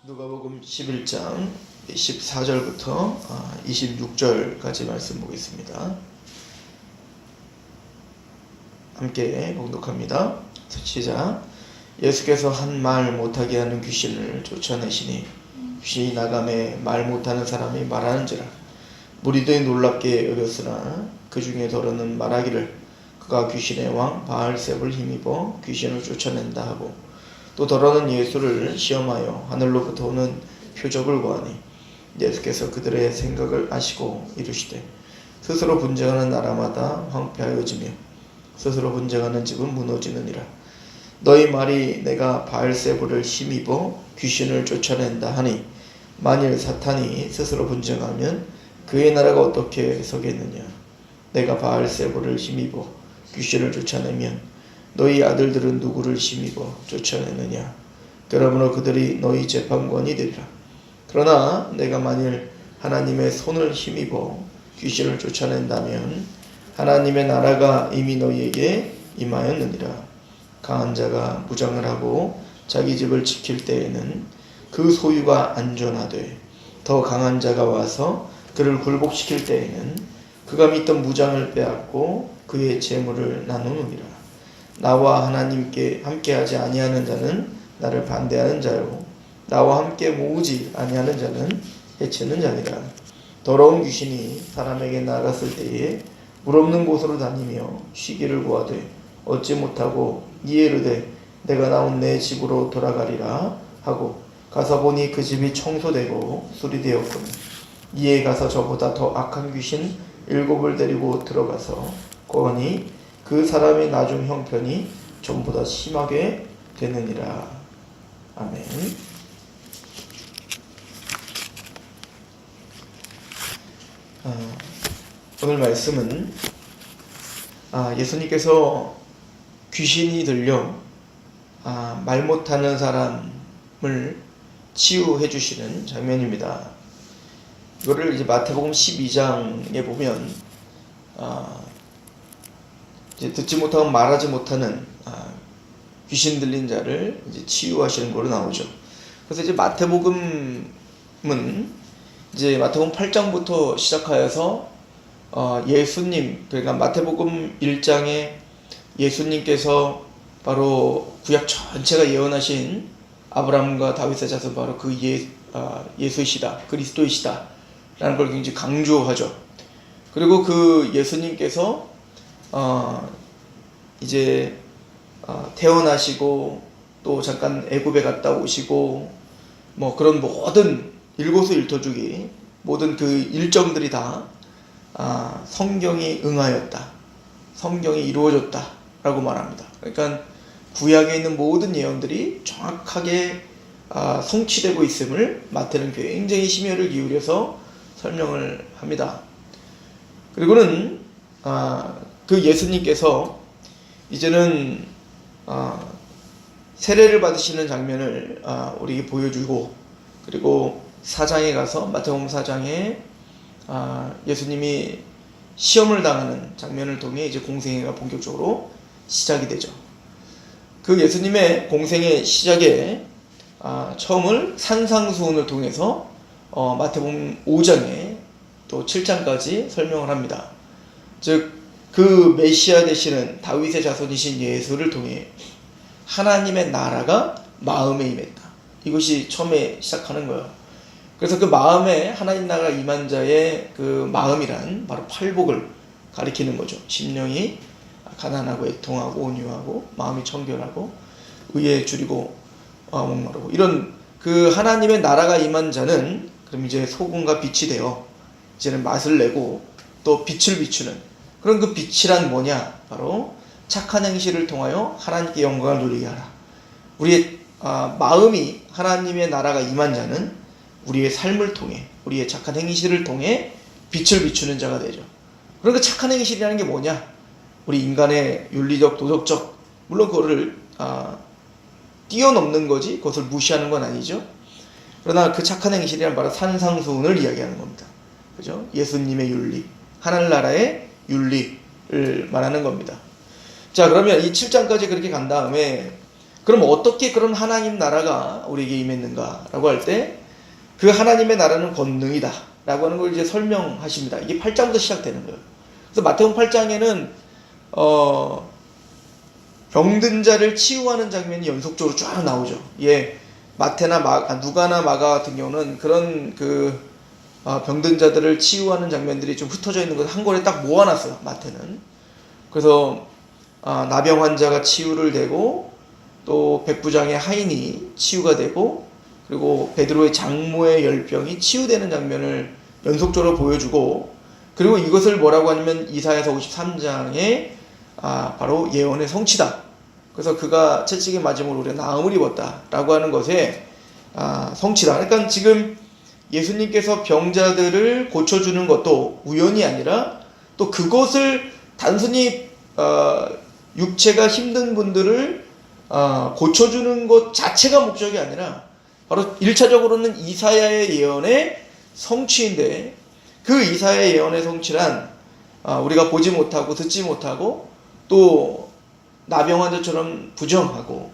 누가복음 11장 14절부터 26절까지 말씀 보겠습니다. 함께 봉독합니다. 시작. 예수께서 한 말 못하게 하는 귀신을 쫓아내시니 귀신이 나가매 말 못하는 사람이 말하는지라. 무리들이 놀랍게 여겼으나 그 중에 더러는 말하기를 그가 귀신의 왕 바알셉을 힘입어 귀신을 쫓아낸다 하고, 또 더러는 예수를 시험하여 하늘로부터 오는 표적을 구하니 예수께서 그들의 생각을 아시고 이르시되 스스로 분쟁하는 나라마다 황폐하여지며 스스로 분쟁하는 집은 무너지느니라. 너희 말이 내가 바알세불을 힘입어 귀신을 쫓아낸다 하니, 만일 사탄이 스스로 분쟁하면 그의 나라가 어떻게 서겠느냐. 내가 바알세불을 힘입어 귀신을 쫓아내면 너희 아들들은 누구를 힘입어 쫓아내느냐. 그러므로 그들이 너희 재판관이 되리라. 그러나 내가 만일 하나님의 손을 힘입어 귀신을 쫓아낸다면 하나님의 나라가 이미 너희에게 임하였느니라. 강한 자가 무장을 하고 자기 집을 지킬 때에는 그 소유가 안전하되, 더 강한 자가 와서 그를 굴복시킬 때에는 그가 믿던 무장을 빼앗고 그의 재물을 나누느니라. 나와 하나님께 함께하지 아니하는 자는 나를 반대하는 자요, 나와 함께 모으지 아니하는 자는 해치는 자니라. 더러운 귀신이 사람에게 나갔을 때에 물 없는 곳으로 다니며 쉬기를 구하되 얻지 못하고 이에 이르되 내가 나온 내 집으로 돌아가리라 하고 가서 보니 그 집이 청소되고 수리되었거늘. 이에 가서 저보다 더 악한 귀신 7을 데리고 들어가서 거하니 그 사람의 나중 형편이 전보다 심하게 되느니라. 아멘. 오늘 말씀은 예수님께서 귀신이 들려 말 못하는 사람을 치유해 주시는 장면입니다. 이거를 이제 마태복음 12장에 보면 이제 듣지 못하고 말하지 못하는 귀신 들린 자를 이제 치유하시는 거로 나오죠. 그래서 이제 마태복음은 이제 마태복음 8장부터 시작하여서 예수님, 그러니까 마태복음 1장에 예수님께서 바로 구약 전체가 예언하신 아브라함과 다윗의 자손, 바로 그 예수이시다, 그리스도이시다 라는 걸 굉장히 강조하죠. 그리고 그 예수님께서 이제 태어나시고 또 잠깐 애굽에 갔다 오시고 뭐 그런 모든 일거수일투족이 모든 그 일정들이 다 성경이 응하였다, 성경이 이루어졌다 라고 말합니다. 그러니까 구약에 있는 모든 예언들이 정확하게 성취되고 있음을 마태는 굉장히 심혈을 기울여서 설명을 합니다. 그리고는 그 예수님께서 이제는 세례를 받으시는 장면을 우리에게 보여주고, 그리고 4장에 가서 마태복음 4장에 예수님이 시험을 당하는 장면을 통해 이제 공생애가 본격적으로 시작이 되죠. 그 예수님의 공생애 시작에 처음을 산상수훈을 통해서 마태복음 5장에 또 7장까지 설명을 합니다. 즉 그 메시아 되시는 다윗의 자손이신 예수를 통해 하나님의 나라가 마음에 임했다. 이것이 처음에 시작하는 거예요. 그래서 그 마음에 하나님 나라가 임한 자의 그 마음이란 바로 팔복을 가리키는 거죠. 심령이 가난하고 애통하고 온유하고 마음이 청결하고 의에 줄이고 목마르고, 이런 그 하나님의 나라가 임한 자는 그럼 이제 소금과 빛이 되어 이제는 맛을 내고 또 빛을 비추는, 그런 그 빛이란 뭐냐? 바로 착한 행실을 통하여 하나님께 영광을 누리게 하라. 우리의 마음이 하나님의 나라가 임한 자는 우리의 삶을 통해, 우리의 착한 행실을 통해 빛을 비추는 자가 되죠. 그럼 그 착한 행실이라는 게 뭐냐? 우리 인간의 윤리적, 도덕적, 물론 그거를 뛰어넘는 거지 그것을 무시하는 건 아니죠. 그러나 그 착한 행실이란 바로 산상수훈을 이야기하는 겁니다. 그죠? 예수님의 윤리, 하늘나라의 윤리를 말하는 겁니다. 자, 그러면 이 7장까지 그렇게 간 다음에 그럼 어떻게 그런 하나님 나라가 우리에게 임했는가라고 할 때 그 하나님의 나라는 권능이다 라고 하는 걸 이제 설명하십니다. 이게 8장부터 시작되는 거예요. 그래서 마태복음 8장에는 병든 자를 치유하는 장면이 연속적으로 쫙 나오죠. 예, 누가나 마가 같은 경우는 그런 병든 자들을 치유하는 장면들이 좀 흩어져 있는 것을 한 권에 딱 모아놨어요. 마태는. 그래서 나병 환자가 치유를 되고, 또 백부장의 하인이 치유가 되고, 그리고 베드로의 장모의 열병이 치유되는 장면을 연속적으로 보여주고, 그리고 이것을 뭐라고 하냐면 이사야서 53장에 바로 예언의 성취다. 그래서 그가 채찍에 맞음으로 우리가 나음을 입었다 라고 하는 것에 성취다. 그러니까 지금 예수님께서 병자들을 고쳐주는 것도 우연이 아니라, 또 그것을 단순히 육체가 힘든 분들을 고쳐주는 것 자체가 목적이 아니라 바로 1차적으로는 이사야의 예언의 성취인데, 그 이사야의 예언의 성취란 우리가 보지 못하고 듣지 못하고 또 나병 환자처럼 부정하고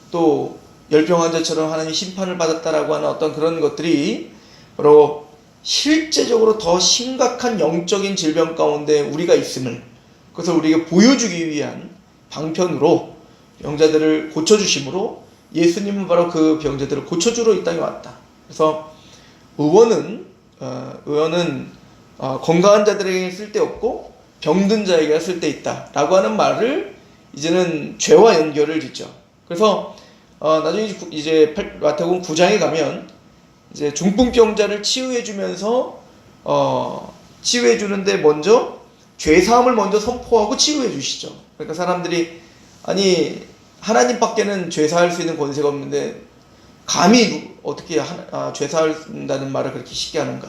또 열병 환자처럼 하나님 심판을 받았다라고 하는 어떤 그런 것들이 바로 실제적으로 더 심각한 영적인 질병 가운데 우리가 있음을, 그것을 우리에게 보여주기 위한 방편으로 병자들을 고쳐주심으로 예수님은 바로 그 병자들을 고쳐주러 이 땅에 왔다. 그래서 의원은 건강한 자들에게 쓸데없고 병든 자에게 쓸데있다 라고 하는 말을 이제는 죄와 연결을 짓죠. 그래서 나중에 이제 마태복음 9장에 가면 이제 중풍병자를 치유해주면서 치유해주는데 먼저 죄사함을 먼저 선포하고 치유해주시죠. 그러니까 사람들이 아니 하나님밖에는 죄사할 수 있는 권세가 없는데 감히 어떻게 죄사한다는 말을 그렇게 쉽게 하는가.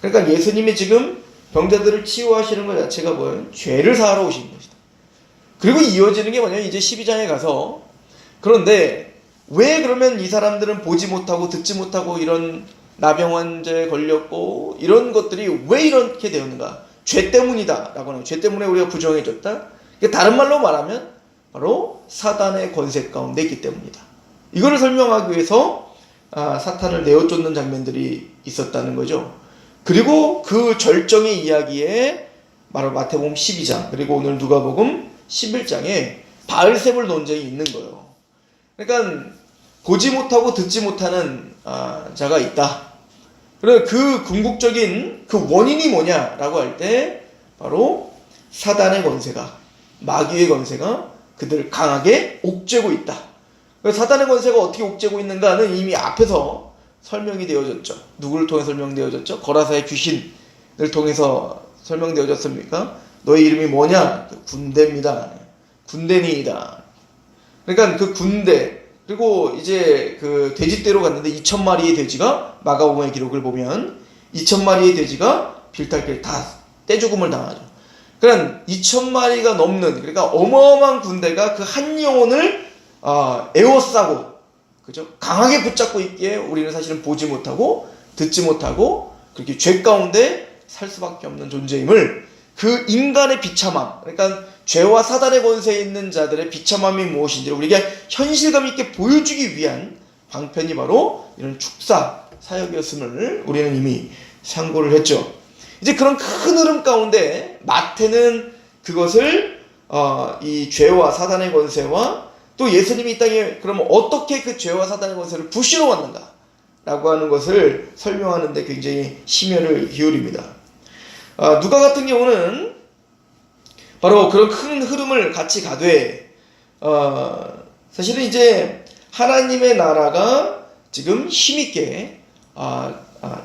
그러니까 예수님이 지금 병자들을 치유하시는 것 자체가 뭐예요? 죄를 사하러 오신 것이다. 그리고 이어지는 게 뭐냐면 이제 12장에 가서, 그런데 왜 그러면 이 사람들은 보지 못하고 듣지 못하고 이런 나병 환자에 걸렸고 이런 것들이 왜 이렇게 되었는가? 죄 때문이다 라고 하는, 죄 때문에 우리가 부정해졌다. 다른 말로 말하면 바로 사단의 권세 가운데 있기 때문이다. 이거를 설명하기 위해서 사탄을 내어쫓는 장면들이 있었다는 거죠. 그리고 그 절정의 이야기에 바로 마태복음 12장 그리고 오늘 누가복음 11장에 바알세불 논쟁이 있는 거예요. 그러니까 보지 못하고 듣지 못하는 자가 있다. 그래서 그 궁극적인 그 원인이 뭐냐라고 할 때 바로 사단의 권세가, 마귀의 권세가 그들을 강하게 옥죄고 있다. 사단의 권세가 어떻게 옥죄고 있는가는 이미 앞에서 설명이 되어졌죠. 누구를 통해 설명되어졌죠? 거라사의 귀신을 통해서 설명되어졌습니까? 너의 이름이 뭐냐? 군대입니다. 군대니이다. 그러니까 그 군대, 그리고 이제 그 돼지떼로 갔는데 2,000마리의 돼지가, 마가복음의 기록을 보면 2,000마리의 돼지가 빌탈길 다 떼죽음을 당하죠. 그러니까 2,000마리가 넘는, 그러니까 어마어마한 군대가 그 한 영혼을 에워싸고, 그죠? 강하게 붙잡고 있기에 우리는 사실은 보지 못하고 듣지 못하고 그렇게 죄 가운데 살 수밖에 없는 존재임을, 그 인간의 비참함, 그러니까 죄와 사단의 권세에 있는 자들의 비참함이 무엇인지를 우리에게 현실감 있게 보여주기 위한 방편이 바로 이런 축사 사역이었음을 우리는 이미 상고를 했죠. 이제 그런 큰 흐름 가운데 마태는 그것을 이 죄와 사단의 권세와 또 예수님이 이 땅에 그러면 어떻게 그 죄와 사단의 권세를 부시러 왔는가 라고 하는 것을 설명하는데 굉장히 심혈을 기울입니다. 누가 같은 경우는 바로 그런 큰 흐름을 같이 가되 사실은 이제 하나님의 나라가 지금 힘있게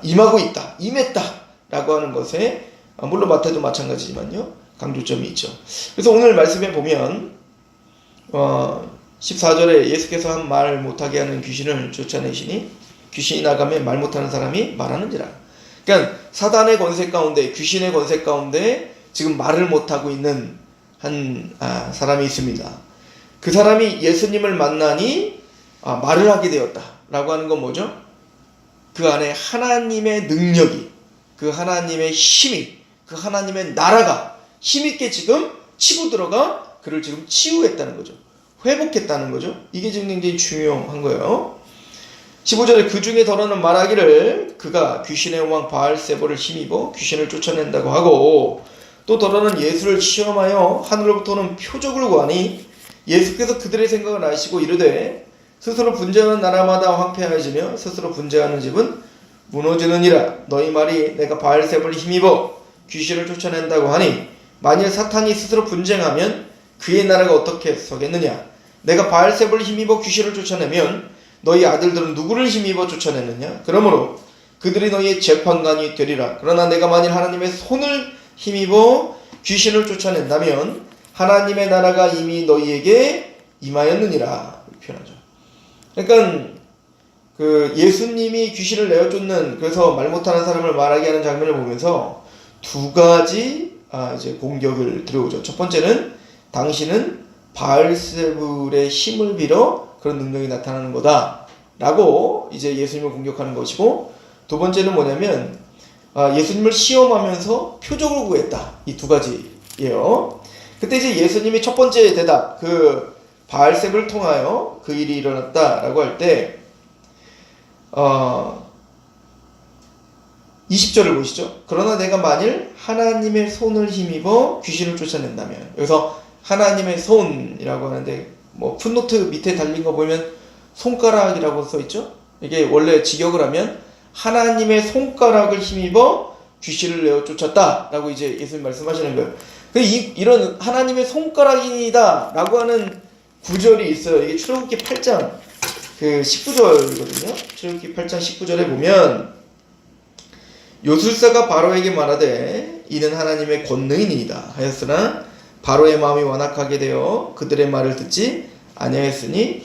임하고 있다, 임했다 라고 하는 것에 물론 마태도 마찬가지지만요 강조점이 있죠. 그래서 오늘 말씀에 보면 14절에 예수께서 한 말 못하게 하는 귀신을 쫓아내시니 귀신이 나가면 말 못하는 사람이 말하는지라. 그러니까 사단의 권세 가운데, 귀신의 권세 가운데 지금 말을 못하고 있는 한 사람이 있습니다. 그 사람이 예수님을 만나니 말을 하게 되었다 라고 하는 건 뭐죠? 그 안에 하나님의 능력이, 그 하나님의 힘이, 그 하나님의 나라가 힘있게 지금 치고 들어가 그를 지금 치유했다는 거죠. 회복했다는 거죠. 이게 지금 굉장히 중요한 거예요. 15절에 그 중에 더러는 말하기를 그가 귀신의 왕 바알세볼을 힘입어 귀신을 쫓아낸다고 하고, 또 더러는 예수를 시험하여 하늘로부터 오는 표적을 구하니 예수께서 그들의 생각을 아시고 이르되 스스로 분쟁하는 나라마다 황폐하여지며 스스로 분쟁하는 집은 무너지느니라. 너희 말이 내가 바알세볼을 힘입어 귀신을 쫓아낸다고 하니 만일 사탄이 스스로 분쟁하면 그의 나라가 어떻게 서겠느냐. 내가 바알세볼을 힘입어 귀신을 쫓아내면 너희 아들들은 누구를 힘입어 쫓아내느냐. 그러므로 그들이 너희의 재판관이 되리라. 그러나 내가 만일 하나님의 손을 힘입어 귀신을 쫓아낸다면 하나님의 나라가 이미 너희에게 임하였느니라. 이렇게 표현하죠. 그러니까 그 예수님이 귀신을 내어 쫓는, 그래서 말 못하는 사람을 말하게 하는 장면을 보면서 두 가지 이제 공격을 들어오죠. 첫 번째는 당신은 바알세불의 힘을 빌어 그런 능력이 나타나는 거다 라고 이제 예수님을 공격하는 것이고, 두 번째는 뭐냐면 예수님을 시험하면서 표적을 구했다. 이 두 가지예요. 그때 이제 예수님이 첫 번째 대답, 그 바알세불을 통하여 그 일이 일어났다 라고 할 때 20절을 보시죠. 그러나 내가 만일 하나님의 손을 힘입어 귀신을 쫓아낸다면, 여기서 하나님의 손이라고 하는데 뭐 풋노트 밑에 달린 거 보면 손가락이라고 써 있죠. 이게 원래 직역을 하면 하나님의 손가락을 힘입어 귀신을 내어 쫓았다 라고 이제 예수님 말씀하시는 거예요. 이런 하나님의 손가락이다 라고 하는 구절이 있어요. 이게 출애굽기 8장 그 19절이거든요. 출애굽기 8장 19절에 보면 요술사가 바로에게 말하되 이는 하나님의 권능이니이다 하였으나 바로의 마음이 완악하게 되어 그들의 말을 듣지 아니하였으니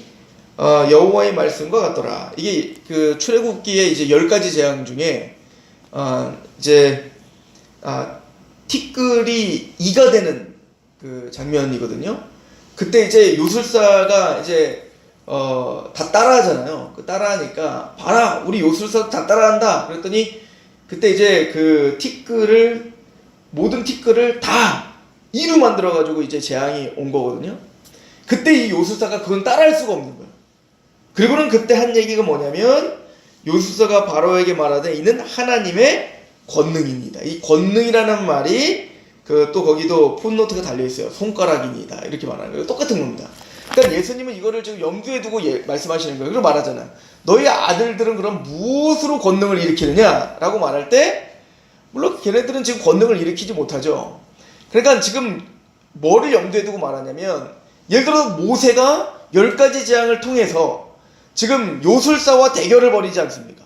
여호와의 말씀과 같더라. 이게 그 출애굽기의 이제 10가지 재앙 중에 이제 티끌이 이가 되는 그 장면이거든요. 그때 이제 요술사가 이제 다 따라하잖아요. 그 따라하니까 봐라 우리 요술사 다 따라한다. 그랬더니 그때 이제 그 티끌을 모든 티끌을 다 이로 만들어 가지고 이제 재앙이 온 거거든요. 그때 이 요술사가 그건 따라할 수가 없는 거예요. 그리고는 그때 한 얘기가 뭐냐면 요술사가 바로에게 말하되 이는 하나님의 권능입니다. 이 권능이라는 말이 그 또 거기도 풋노트가 달려 있어요. 손가락입니다. 이렇게 말하는 거예요. 똑같은 겁니다. 그러니까 예수님은 이거를 지금 염두에 두고 말씀하시는 거예요. 그리고 말하잖아요. 너희 아들들은 그럼 무엇으로 권능을 일으키느냐라고 말할 때 물론 걔네들은 지금 권능을 일으키지 못하죠. 그러니까 지금 뭐를 염두에 두고 말하냐면 예를 들어 모세가 10가지 재앙을 통해서 지금 요술사와 대결을 벌이지 않습니까?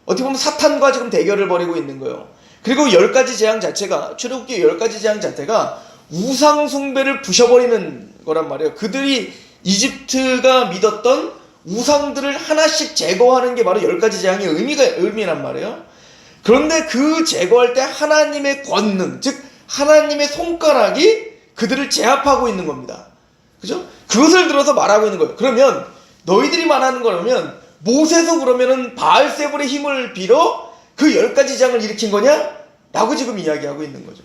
어떻게 보면 사탄과 지금 대결을 벌이고 있는 거예요. 그리고 10가지 재앙 자체가 출애굽기 10가지 재앙 자체가 우상 숭배를 부셔버리는 거란 말이에요. 그들이 이집트가 믿었던 우상들을 하나씩 제거하는 게 바로 10가지 재앙의 의미란 말이에요. 그런데 그 제거할 때 하나님의 권능, 즉 하나님의 손가락이 그들을 제압하고 있는 겁니다. 그죠? 그것을 들어서 말하고 있는 거예요. 그러면 너희들이 말하는 거라면 모세도 그러면은 바알세불의 힘을 빌어 그 10가지 재앙을 일으킨 거냐? 라고 지금 이야기하고 있는 거죠.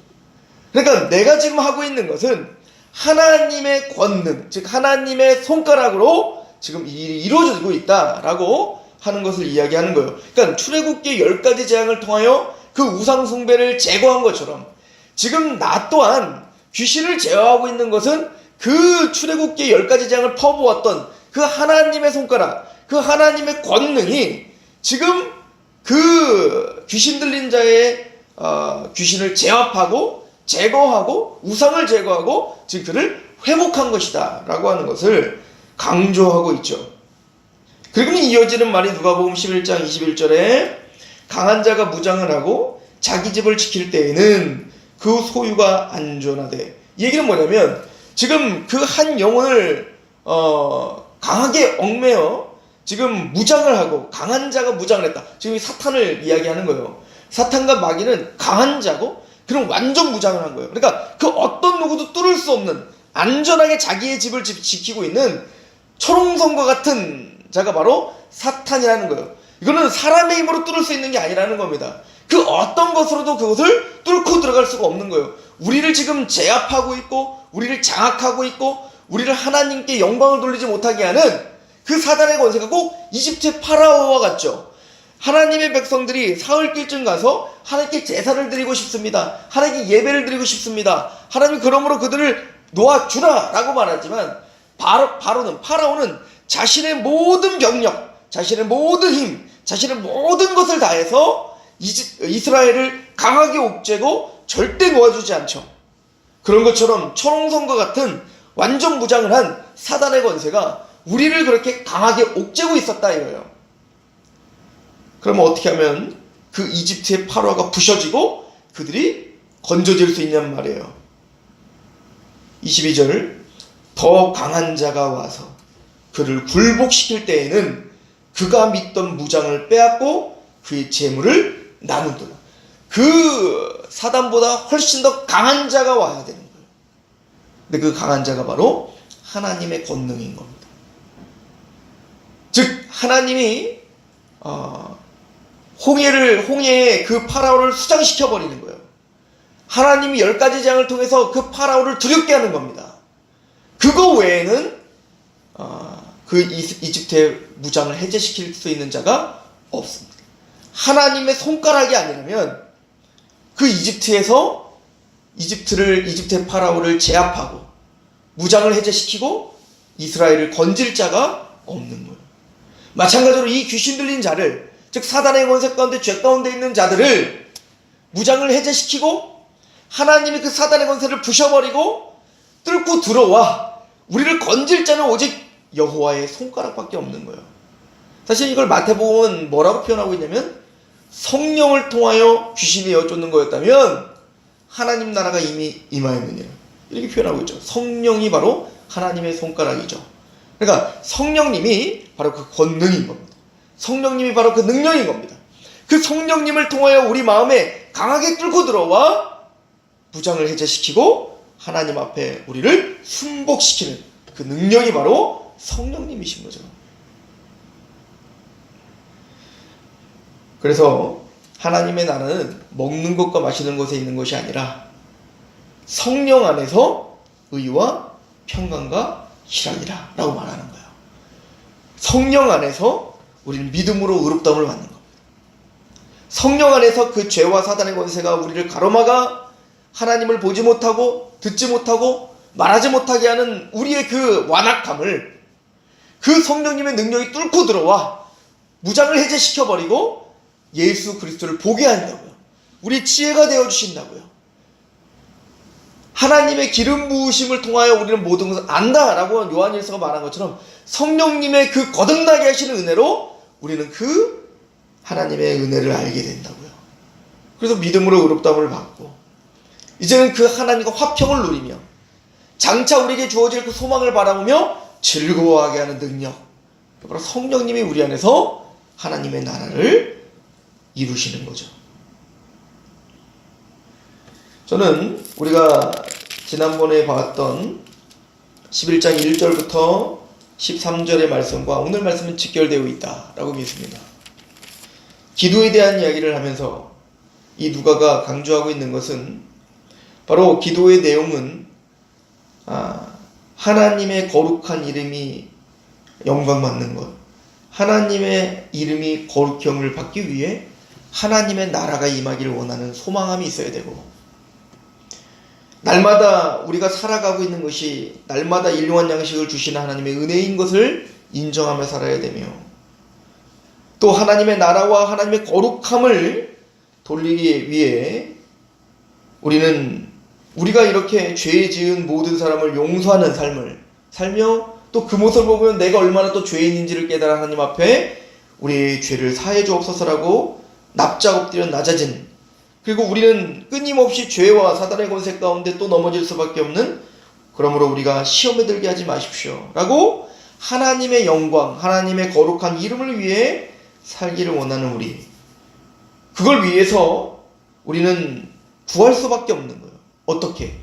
그러니까 내가 지금 하고 있는 것은 하나님의 권능, 즉 하나님의 손가락으로 지금 일이 이루어지고 있다라고 하는 것을 이야기하는 거예요. 그러니까 출애굽기 10가지 재앙을 통하여 그 우상 숭배를 제거한 것처럼 지금 나 또한 귀신을 제어하고 있는 것은 그 출애굽기 10가지 재앙을 퍼부었던 그 하나님의 손가락, 그 하나님의 권능이 지금 그 귀신 들린 자의 귀신을 제압하고 제거하고 우상을 제거하고 지금 그를 회복한 것이다 라고 하는 것을 강조하고 있죠. 그리고 이어지는 말이 누가복음 11장 21절에 강한 자가 무장을 하고 자기 집을 지킬 때에는 그 소유가 안전하되, 이 얘기는 뭐냐면 지금 그 한 영혼을 강하게 얽매어 지금 무장을 하고 강한 자가 무장을 했다. 지금 사탄을 이야기하는 거예요. 사탄과 마귀는 강한 자고 그럼 완전 무장을 한 거예요. 그러니까 그 어떤 누구도 뚫을 수 없는 안전하게 자기의 집을 지키고 있는 초롱성과 같은 자가 바로 사탄이라는 거예요. 이거는 사람의 힘으로 뚫을 수 있는 게 아니라는 겁니다. 그 어떤 것으로도 그것을 뚫고 들어갈 수가 없는 거예요. 우리를 지금 제압하고 있고 우리를 장악하고 있고 우리를 하나님께 영광을 돌리지 못하게 하는 그 사단의 권세가 꼭 이집트의 파라오와 같죠. 하나님의 백성들이 사흘길쯤 가서 하나님께 제사를 드리고 싶습니다. 하나님께 예배를 드리고 싶습니다. 하나님 그러므로 그들을 놓아주라 라고 말하지만 파라오는 자신의 모든 병력, 자신의 모든 힘, 자신의 모든 것을 다해서 이스라엘을 강하게 옥죄고 절대 놓아주지 않죠. 그런 것처럼 천홍성과 같은 완전 무장을 한 사단의 권세가 우리를 그렇게 강하게 옥죄고 있었다 이거예요. 그러면 어떻게 하면 그 이집트의 파라오가 부셔지고 그들이 건져질 수 있냔 말이에요. 22절, 더 강한 자가 와서 그를 굴복시킬 때에는 그가 믿던 무장을 빼앗고 그의 재물을 나누더라. 그 사단보다 훨씬 더 강한 자가 와야 되는 거예요. 근데 그 강한 자가 바로 하나님의 권능인 겁니다. 즉 하나님이 홍해에 그 파라오를 수장시켜 버리는 거예요. 하나님이 10가지 재앙을 통해서 그 파라오를 두렵게 하는 겁니다. 그거 외에는 그 이집트의 무장을 해제시킬 수 있는 자가 없습니다. 하나님의 손가락이 아니라면 그 이집트의 파라오를 제압하고 무장을 해제시키고 이스라엘을 건질 자가 없는 거예요. 마찬가지로 이 귀신 들린 자를, 즉 사단의 권세 가운데 죄 가운데 있는 자들을 무장을 해제시키고 하나님이 그 사단의 권세를 부셔버리고 뚫고 들어와 우리를 건질 자는 오직 여호와의 손가락밖에 없는 거예요. 사실 이걸 마태복음은 뭐라고 표현하고 있냐면 성령을 통하여 귀신이 여쫓는 거였다면 하나님 나라가 이미 임하였느니라 이렇게 표현하고 있죠. 성령이 바로 하나님의 손가락이죠. 그러니까 성령님이 바로 그 권능인 겁니다. 성령님이 바로 그 능력인 겁니다. 그 성령님을 통하여 우리 마음에 강하게 뚫고 들어와 무장을 해제시키고 하나님 앞에 우리를 순복시키는 그 능력이 바로 성령님이신 거죠. 그래서 하나님의 나라는 먹는 것과 마시는 것에 있는 것이 아니라 성령 안에서 의와 평강과 희락이라 라고 말하는 거예요. 성령 안에서 우리는 믿음으로 의롭다움을 받는 겁니다. 성령 안에서 그 죄와 사단의 권세가 우리를 가로막아 하나님을 보지 못하고 듣지 못하고 말하지 못하게 하는 우리의 그 완악함을 그 성령님의 능력이 뚫고 들어와 무장을 해제시켜버리고 예수 그리스도를 보게 한다고요. 우리 지혜가 되어주신다고요. 하나님의 기름 부으심을 통하여 우리는 모든 것을 안다라고 요한일서가 말한 것처럼 성령님의 그 거듭나게 하시는 은혜로 우리는 그 하나님의 은혜를 알게 된다고요. 그래서 믿음으로 의롭다움을 받고 이제는 그 하나님과 화평을 누리며 장차 우리에게 주어질 그 소망을 바라보며 즐거워하게 하는 능력, 바로 성령님이 우리 안에서 하나님의 나라를 이루시는 거죠. 저는 우리가 지난번에 봤던 11장 1절부터 13절의 말씀과 오늘 말씀은 직결되어 있다라고 믿습니다. 기도에 대한 이야기를 하면서 이 누가가 강조하고 있는 것은 바로 기도의 내용은 하나님의 거룩한 이름이 영광받는 것, 하나님의 이름이 거룩형을 받기 위해 하나님의 나라가 임하기를 원하는 소망함이 있어야 되고, 날마다 우리가 살아가고 있는 것이 날마다 일용한 양식을 주시는 하나님의 은혜인 것을 인정하며 살아야 되며, 또 하나님의 나라와 하나님의 거룩함을 돌리기 위해 우리가 이렇게 죄 지은 모든 사람을 용서하는 삶을 살며, 또 그 모습을 보면 내가 얼마나 또 죄인인지를 깨달아 하나님 앞에 우리의 죄를 사해 주옵소서라고 납작 엎드려 낮아진, 그리고 우리는 끊임없이 죄와 사단의 권세 가운데 또 넘어질 수밖에 없는, 그러므로 우리가 시험에 들게 하지 마십시오 라고 하나님의 영광, 하나님의 거룩한 이름을 위해 살기를 원하는 우리, 그걸 위해서 우리는 구할 수밖에 없는 거예요. 어떻게?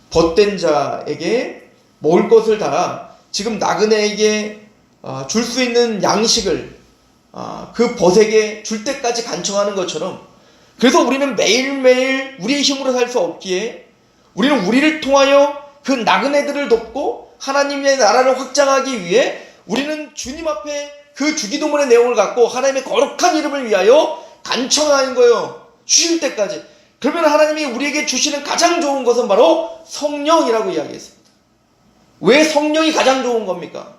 벗된 자에게 먹을 것을 다 지금 나그네에게 줄 수 있는 양식을 그 벗에게 줄 때까지 간청하는 것처럼, 그래서 우리는 매일매일 우리의 힘으로 살 수 없기에 우리는 우리를 통하여 그 나그네들을 돕고 하나님의 나라를 확장하기 위해 우리는 주님 앞에 그 주기도문의 내용을 갖고 하나님의 거룩한 이름을 위하여 간청하는 거예요. 주실 때까지. 그러면 하나님이 우리에게 주시는 가장 좋은 것은 바로 성령이라고 이야기했습니다. 왜 성령이 가장 좋은 겁니까?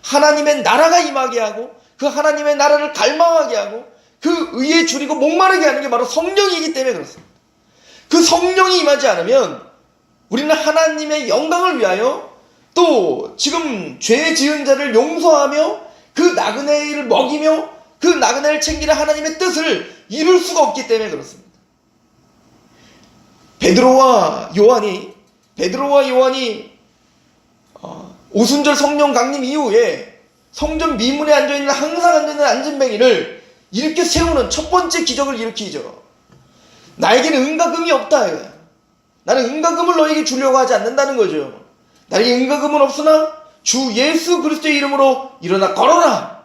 하나님의 나라가 임하게 하고 그 하나님의 나라를 갈망하게 하고 그 의에 줄이고 목마르게 하는 게 바로 성령이기 때문에 그렇습니다. 그 성령이 임하지 않으면 우리는 하나님의 영광을 위하여 또 지금 죄 지은 자를 용서하며 그 나그네를 먹이며 그 나그네를 챙기는 하나님의 뜻을 이룰 수가 없기 때문에 그렇습니다. 베드로와 요한이 오순절 성령 강림 이후에 성전 미문에 앉아있는 항상 앉아있는 안진뱅이를 일으켜 세우는 첫 번째 기적을 일으키죠. 나에게는 은과 금이 없다. 나는 은과 금을 너에게 주려고 하지 않는다는 거죠. 나에게 은과 금은 없으나 주 예수 그리스도의 이름으로 일어나 걸어라.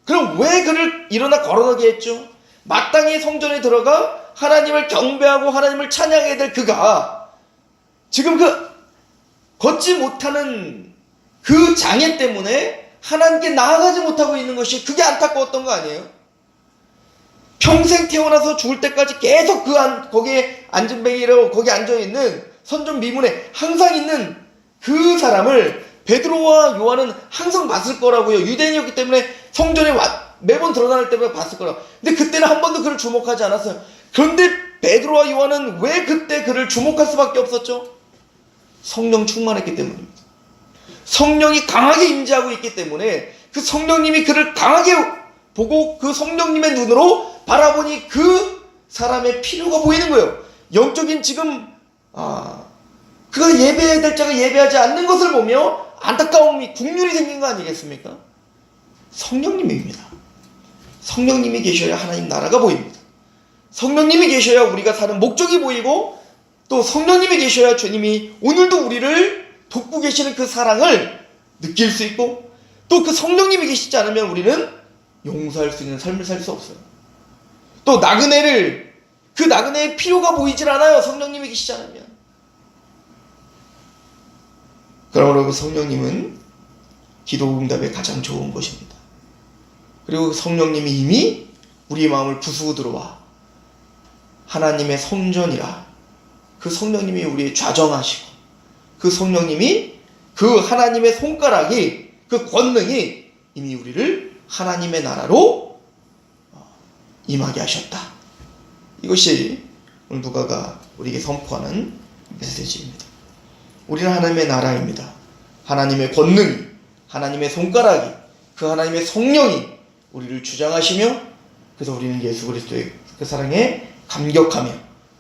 그럼 왜 그를 일어나 걸어가게 했죠? 마땅히 성전에 들어가 하나님을 경배하고 하나님을 찬양해야 될 그가 지금 그 걷지 못하는 그 장애 때문에 하나님께 나아가지 못하고 있는 것이 그게 안타까웠던 거 아니에요? 평생 태어나서 죽을 때까지 계속 거기에 안진뱅이로 거기 앉아있는 선전 미문에 항상 있는 그 사람을 베드로와 요한은 항상 봤을 거라고요. 유대인이었기 때문에 성전에 매번 들어다닐 때마다 봤을 거라고. 근데 그때는 한 번도 그를 주목하지 않았어요. 그런데 베드로와 요한은 왜 그때 그를 주목할 수밖에 없었죠? 성령 충만했기 때문입니다. 성령이 강하게 임재하고 있기 때문에 그 성령님이 그를 강하게 보고 그 성령님의 눈으로 바라보니 그 사람의 필요가 보이는 거예요. 영적인 지금 그가 예배해야 될 자가 예배하지 않는 것을 보며 안타까움이 국률이 생긴 거 아니겠습니까? 성령님입니다. 성령님이 계셔야 하나님 나라가 보입니다. 성령님이 계셔야 우리가 사는 목적이 보이고 또 성령님이 계셔야 주님이 오늘도 우리를 돕고 계시는 그 사랑을 느낄 수 있고 또 그 성령님이 계시지 않으면 우리는 용서할 수 있는 삶을 살 수 없어요. 또 그 나그네의 필요가 보이질 않아요. 성령님이 계시지 않으면. 그러므로 그 성령님은 기도 응답에 가장 좋은 것입니다. 그리고 성령님이 이미 우리의 마음을 부수고 들어와 하나님의 성전이라 그 성령님이 우리의 좌정하시고 그 성령님이 그 하나님의 손가락이 그 권능이 이미 우리를 하나님의 나라로 임하게 하셨다. 이것이 오늘 누가가 우리에게 선포하는 메시지입니다. 우리는 하나님의 나라입니다. 하나님의 권능이, 하나님의 손가락이, 그 하나님의 성령이 우리를 주장하시며 그래서 우리는 예수 그리스도의 그 사랑에 감격하며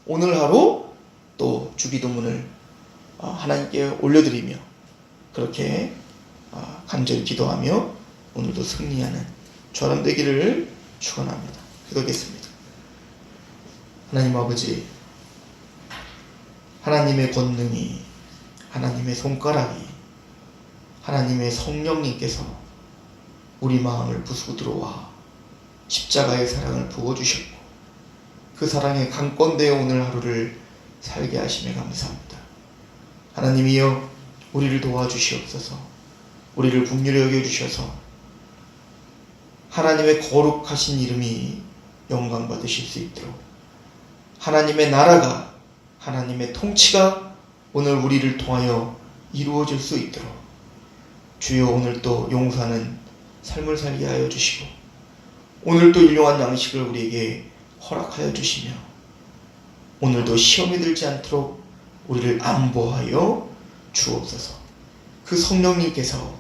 오늘 하루 또 주기도문을 하나님께 올려드리며 그렇게 간절히 기도하며 오늘도 승리하는 저람 되기를 축원합니다. 기도하겠습니다. 하나님 아버지, 하나님의 권능이, 하나님의 손가락이, 하나님의 성령님께서 우리 마음을 부수고 들어와 십자가의 사랑을 부어주셨고 그 사랑에 강권되어 오늘 하루를 살게 하심에 감사합니다. 하나님이여 우리를 도와주시옵소서. 우리를 긍휼히 여겨주셔서 하나님의 거룩하신 이름이 영광 받으실 수 있도록 하나님의 나라가, 하나님의 통치가 오늘 우리를 통하여 이루어질 수 있도록 주여 오늘 또 용서하는 삶을 살게 하여 주시고 오늘 또 일용한 양식을 우리에게 허락하여 주시며 오늘도 시험에 들지 않도록 우리를 안보하여 주옵소서. 그 성령님께서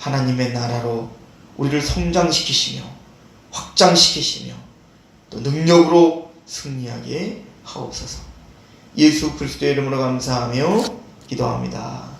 하나님의 나라로 우리를 성장시키시며 확장시키시며 또 능력으로 승리하게 하옵소서. 예수 그리스도의 이름으로 감사하며 기도합니다.